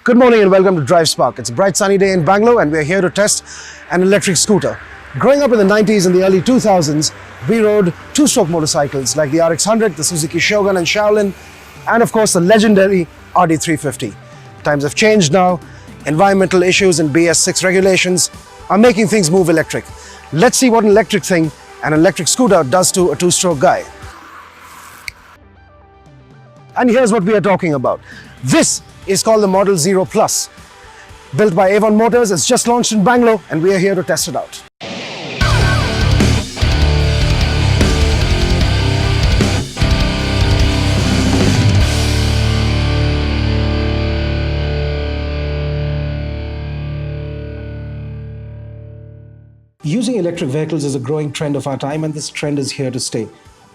Good morning and welcome to Drive Spark. It's a bright sunny day in Bangalore and we're here to test an electric scooter. Growing up in the 90s and the early 2000s, we rode two-stroke motorcycles like the RX-100, the Suzuki Shogun and Shaolin, and of course the legendary RD350. Times have changed now. Environmental issues and BS6 regulations are making things move electric. Let's see what an electric thing an electric scooter does to a two-stroke guy. And here's what we are talking about. This is called the Model Xero Plus. Built by Avan Motors, it's just launched in Bangalore and we are here to test it out. Using electric vehicles is a growing trend of our time and this trend is here to stay.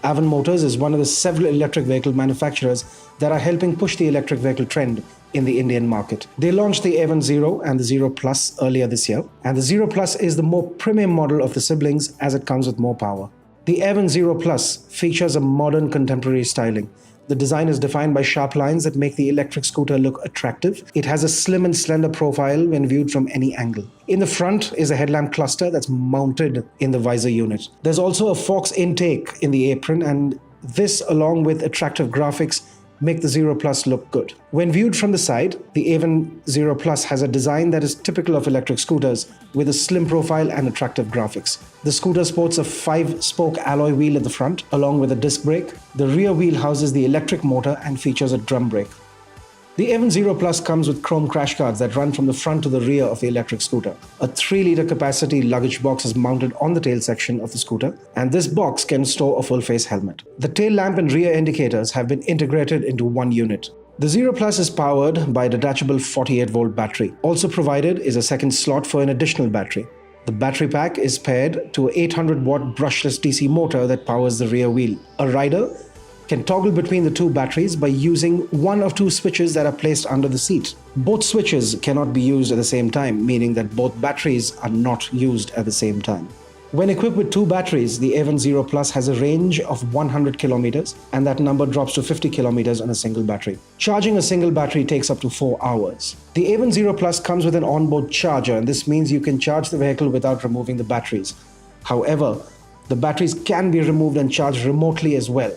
Avan Motors is one of the several electric vehicle manufacturers that are helping push the electric vehicle trend in the Indian market. They launched the Avan Xero and the Xero Plus earlier this year, and the Xero Plus is the more premium model of the siblings as it comes with more power. The Avan Xero Plus features a modern contemporary styling. The design is defined by sharp lines that make the electric scooter look attractive. It has a slim and slender profile when viewed from any angle. In the front is a headlamp cluster that's mounted in the visor unit. There's also a Fox intake in the apron, and this, along with attractive graphics, make the Xero Plus look good. When viewed from the side, the Avan Xero Plus has a design that is typical of electric scooters with a slim profile and attractive graphics. The scooter sports a 5-spoke alloy wheel at the front along with a disc brake. The rear wheel houses the electric motor and features a drum brake. The Avan Xero Plus comes with chrome crash guards that run from the front to the rear of the electric scooter. A 3-liter capacity luggage box is mounted on the tail section of the scooter, and this box can store a full-face helmet. The tail lamp and rear indicators have been integrated into one unit. The Xero Plus is powered by a detachable 48-volt battery. Also provided is a second slot for an additional battery. The battery pack is paired to an 800-watt brushless DC motor that powers the rear wheel. A rider can toggle between the two batteries by using one of two switches that are placed under the seat. Both switches cannot be used at the same time, meaning that both batteries are not used at the same time. When equipped with two batteries, the Avan Xero Plus has a range of 100 kilometers, and that number drops to 50 kilometers on a single battery. Charging a single battery takes up to 4 hours. The Avan Xero Plus comes with an onboard charger, and this means you can charge the vehicle without removing the batteries. However, the batteries can be removed and charged remotely as well.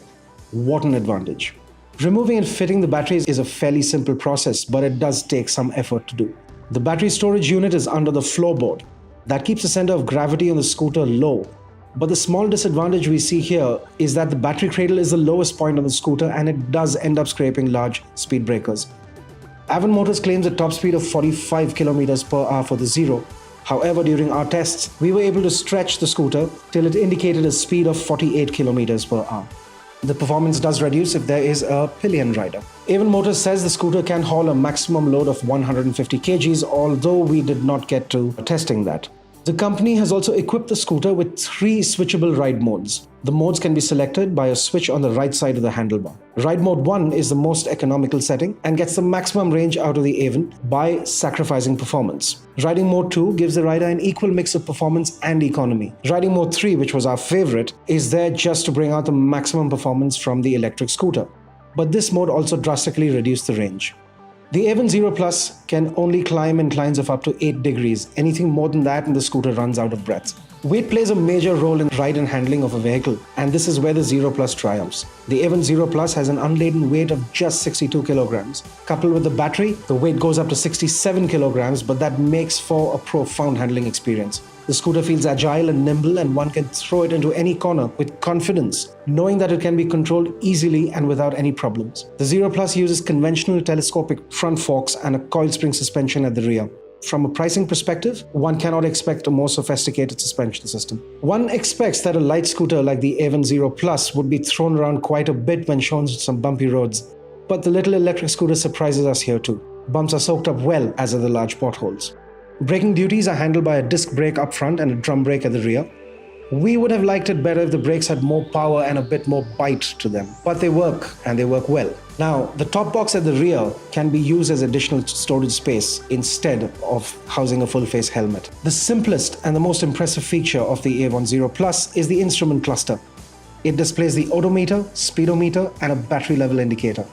What an advantage. Removing and fitting the batteries is a fairly simple process, but it does take some effort to do. The battery storage unit is under the floorboard. That keeps the center of gravity on the scooter low. But the small disadvantage we see here is that the battery cradle is the lowest point on the scooter and it does end up scraping large speed breakers. Avan Motors claims a top speed of 45 kilometers per hour for the Xero. However, during our tests, we were able to stretch the scooter till it indicated a speed of 48 kilometers per hour. The performance does reduce if there is a pillion rider. Avan Motors says the scooter can haul a maximum load of 150 kgs, although we did not get to testing that. The company has also equipped the scooter with 3 switchable ride modes. The modes can be selected by a switch on the right side of the handlebar. Ride mode 1 is the most economical setting and gets the maximum range out of the Avan by sacrificing performance. Riding mode 2 gives the rider an equal mix of performance and economy. Riding mode 3, which was our favorite, is there just to bring out the maximum performance from the electric scooter. But this mode also drastically reduced the range. The Avan Xero Plus can only climb inclines of up to 8 degrees. Anything more than that and the scooter runs out of breath. Weight plays a major role in ride and handling of a vehicle, and this is where the Xero Plus triumphs. The Avan Xero Plus has an unladen weight of just 62 kilograms. Coupled with the battery, the weight goes up to 67 kilograms, but that makes for a profound handling experience. The scooter feels agile and nimble, and one can throw it into any corner with confidence, knowing that it can be controlled easily and without any problems. The Xero Plus uses conventional telescopic front forks and a coil spring suspension at the rear. From a pricing perspective, one cannot expect a more sophisticated suspension system. One expects that a light scooter like the Avan Xero Plus would be thrown around quite a bit when shown some bumpy roads. But the little electric scooter surprises us here too. Bumps are soaked up well, as are the large potholes. Braking duties are handled by a disc brake up front and a drum brake at the rear. We would have liked it better if the brakes had more power and a bit more bite to them, but they work, and they work well. Now, the top box at the rear can be used as additional storage space instead of housing a full-face helmet. The simplest and the most impressive feature of the Avan Xero Plus is the instrument cluster. It displays the odometer, speedometer, and a battery level indicator.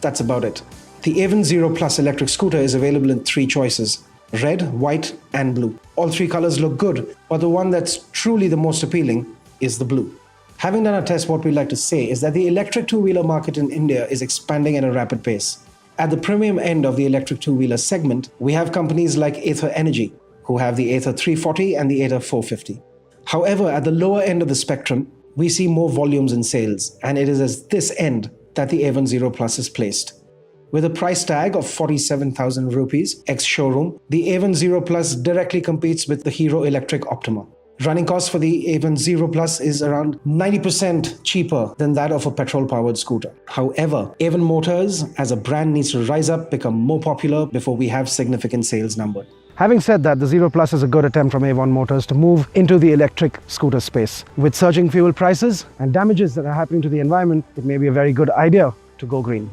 That's about it. The Avan Xero Plus electric scooter is available in 3 choices: red, white, and blue. All 3 colors look good, but the one that's truly the most appealing is the blue. Having done a test, what we'd like to say is that the electric two-wheeler market in India is expanding at a rapid pace. At the premium end of the electric two-wheeler segment, we have companies like Ather Energy, who have the Ather 340 and the Ather 450. However, at the lower end of the spectrum, we see more volumes in sales, and it is at this end that the Avan Xero Plus is placed. With a price tag of 47,000 rupees ex-showroom, the Avan Xero Plus directly competes with the Hero Electric Optima. Running costs for the Avan Xero Plus is around 90% cheaper than that of a petrol-powered scooter. However, Avan Motors as a brand needs to rise up, become more popular before we have significant sales numbers. Having said that, the Xero Plus is a good attempt from Avan Motors to move into the electric scooter space. With surging fuel prices and damages that are happening to the environment, it may be a very good idea to go green.